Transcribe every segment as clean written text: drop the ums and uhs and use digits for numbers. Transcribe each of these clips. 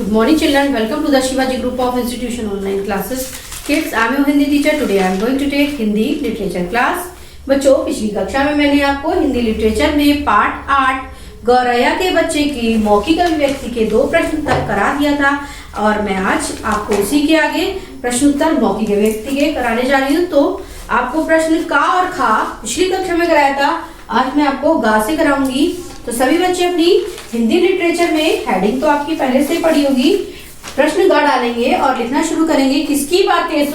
Good morning children, welcome to the Shivaji Group of Institution online classes. Kids, I am your Hindi teacher. Today I am going to take Hindi literature class. बच्चों, पिछली कक्षा में मैंने आपको Hindi literature में part 8 गौरैया के बच्चे की मौखिक अभिव्यक्ति के 2 प्रश्न उत्तर करा दिया था और मैं आज आपको उसी के आगे प्रश्न उत्तर मौखिक अभिव्यक्ति के कराने जा रही हूँ। तो आपको प्रश्न का और खा पिछली कक्षा में कराया था, आज मैं आपको गा से कराऊंगी। तो सभी बच्चे अपनी हिंदी लिटरेचर में हेडिंग तो आपकी पहले से पढ़ी होगी, प्रश्न गा डालेंगे और लिखना शुरू करेंगे। किसकी बातें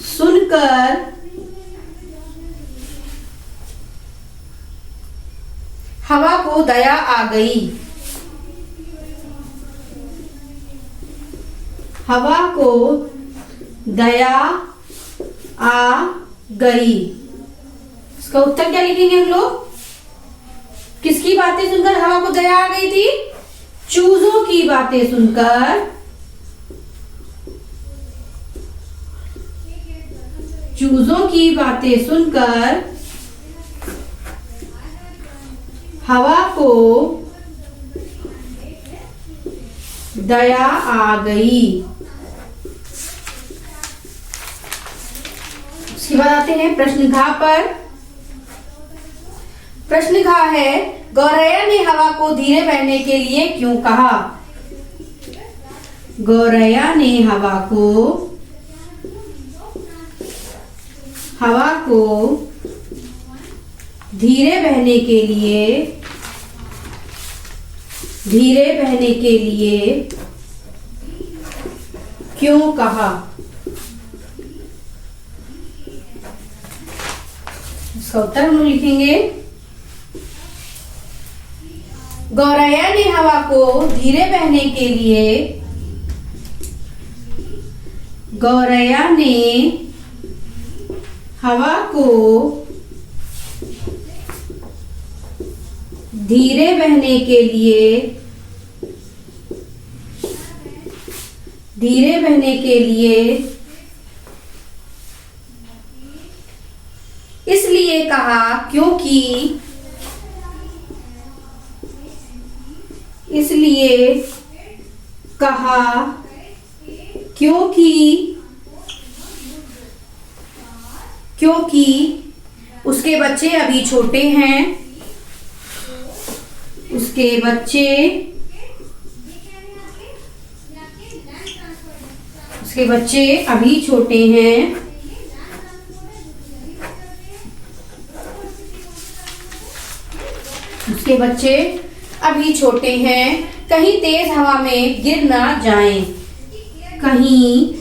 सुनकर हवा को दया आ गई। हवा को दया आ गई। इसका उत्तर क्या लिखेंगे हम लोग? किसकी बातें सुनकर हवा को दया आ गई थी? चूजों की बातें सुनकर, चूजों की बातें सुनकर हवा को दया आ गई। उसके बाद आते हैं प्रश्न घ पर। प्रश्न घ है, गौरैया ने हवा को धीरे बहने के लिए क्यों कहा? गौरैया ने हवा को धीरे बहने के लिए क्यों कहा? इसका उत्तर हम लोग लिखेंगे। गौरैया ने हवा को धीरे बहने के लिए, गौरैया ने हवा को धीरे बहने के लिए इसलिए कहा क्योंकि उसके बच्चे अभी छोटे हैं। उसके बच्चे अभी छोटे हैं। उसके बच्चे अभी छोटे हैं, कहीं तेज हवा में गिर ना जाएं। कहीं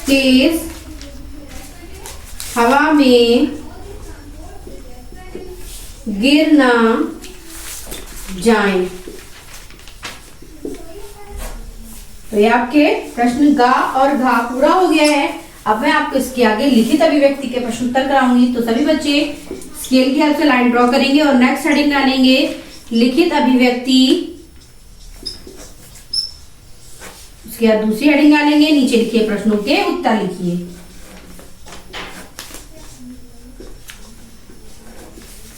तेज हवा में गिर ना जाएं। तो ये आपके प्रश्न गा और घा पूरा हो गया है। अब मैं आपको इसके आगे लिखित अभिव्यक्ति के प्रश्न उत्तर कराऊंगी। तो सभी बच्चे स्केल की हेल्प से लाइन ड्रॉ करेंगे और नेक्स्ट हेडिंग डालेंगे लिखित अभिव्यक्ति। उसके बाद दूसरी हेडिंग डालेंगे नीचे लिखे प्रश्नों के उत्तर लिखिए।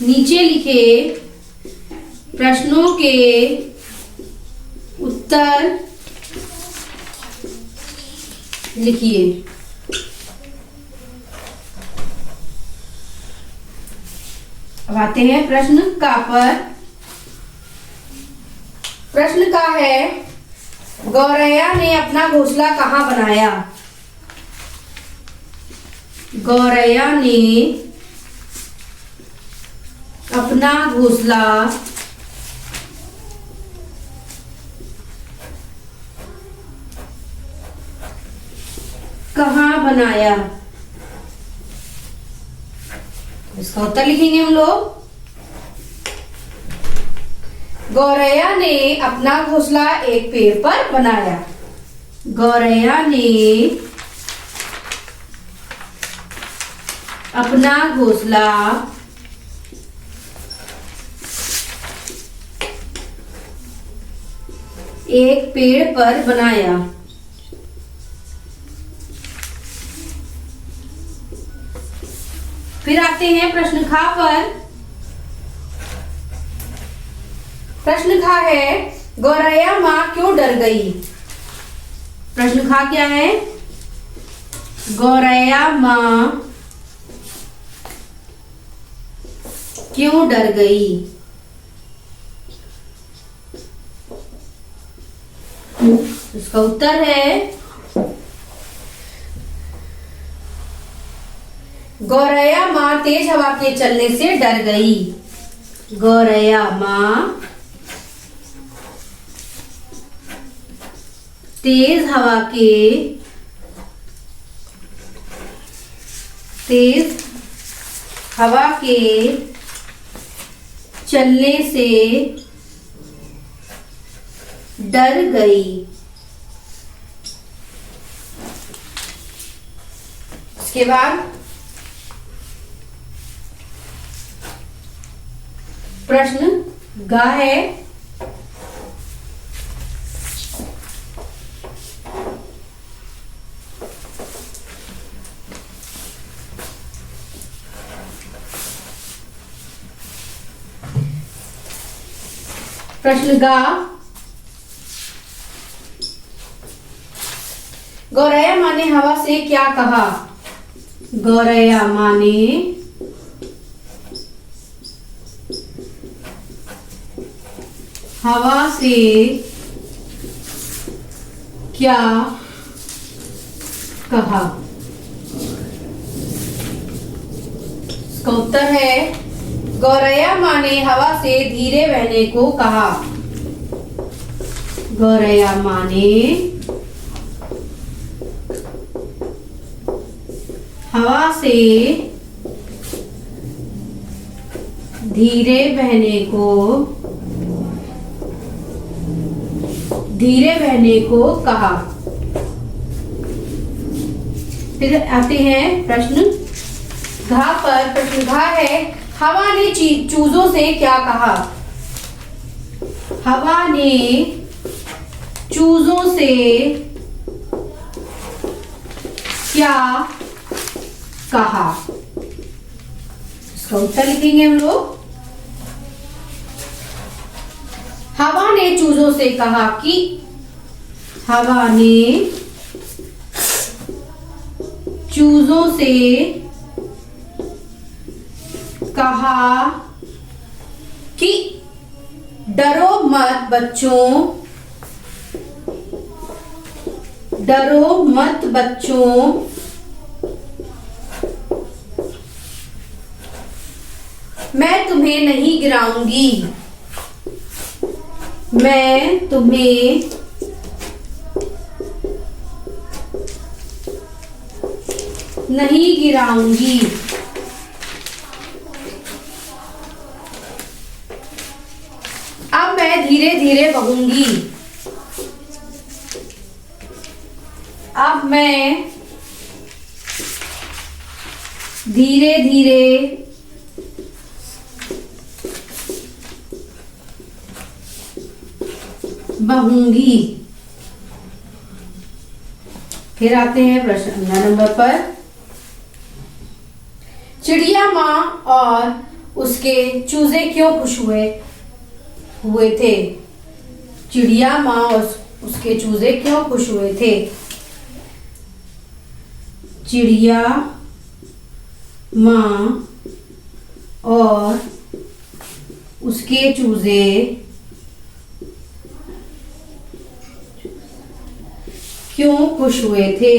नीचे लिखे प्रश्नों के उत्तर लिखिए। अब आते हैं प्रश्न का पर। प्रश्न का है, गौरैया ने अपना घोंसला कहाँ बनाया? गौरैया ने अपना घोंसला कहाँ बनाया? इसका उत्तर लिखेंगे हम लोग। गौरैया ने अपना घोंसला एक पेड़ पर बनाया। गौरैया ने अपना घोंसला एक पेड़ पर बनाया। आते हैं प्रश्न खा पर। प्रश्न खा है गौरैया माँ क्यों डर गई। प्रश्न खा क्या है, गौरैया माँ क्यों डर गई। इसका उत्तर है गौरैया माँ तेज हवा के चलने से डर गई। गौरैया माँ तेज हवा के चलने से डर गई। इसके बाद प्रश्न गा है प्रश्न गा गौरैया माँ ने हवा से क्या कहा। गौरैया माँ ने हवा से क्या कहा। इसका उत्तर है गौरैया माँ ने हवा से धीरे बहने को कहा। गौरैया माँ ने हवा से धीरे बहने को कहा। फिर आते हैं प्रश्न घा पर। प्रश्न घा है हवा ने चूजों से क्या कहा। हवा ने चूजों से क्या कहा। इसका उत्तर लिखेंगे हम लोग। हवा ने चूजों से कहा कि हवा ने चूजों से कहा कि डरो मत बच्चों, मैं तुम्हें नहीं गिराऊंगी। मैं तुम्हें नहीं गिराऊंगी। अब मैं धीरे धीरे बहूंगी। अब मैं धीरे धीरे बहूंगी। फिर आते हैं प्रश्न नंबर पर। चिड़िया माँ और उसके चूजे क्यों खुश हुए थे। चिड़िया माँ और उसके चूजे क्यों खुश हुए थे। चिड़िया माँ और उसके चूजे क्यों खुश हुए थे।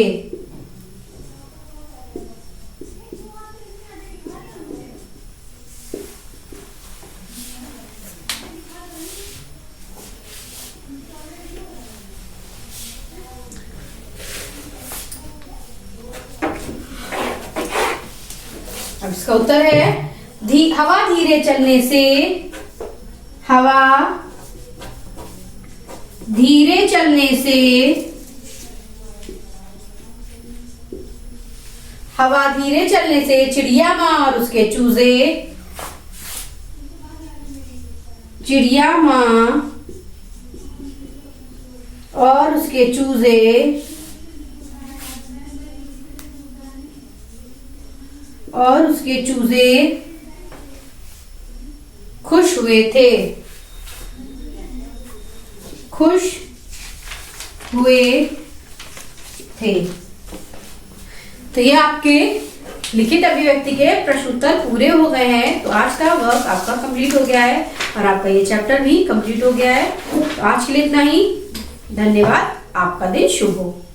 अब इसका उत्तर है हवा धीरे चलने से हवा धीरे चलने से चिड़िया माँ और उसके चूजे और उसके चूजे खुश हुए थे। खुश हुए थे। तो ये आपके लिखित अभिव्यक्ति के प्रश्न उत्तर पूरे हो गए हैं। तो आज का वर्क आपका कंप्लीट हो गया है और आपका ये चैप्टर भी कंप्लीट हो गया है। तो आज के लिए इतना ही। धन्यवाद। आपका दिन शुभ हो।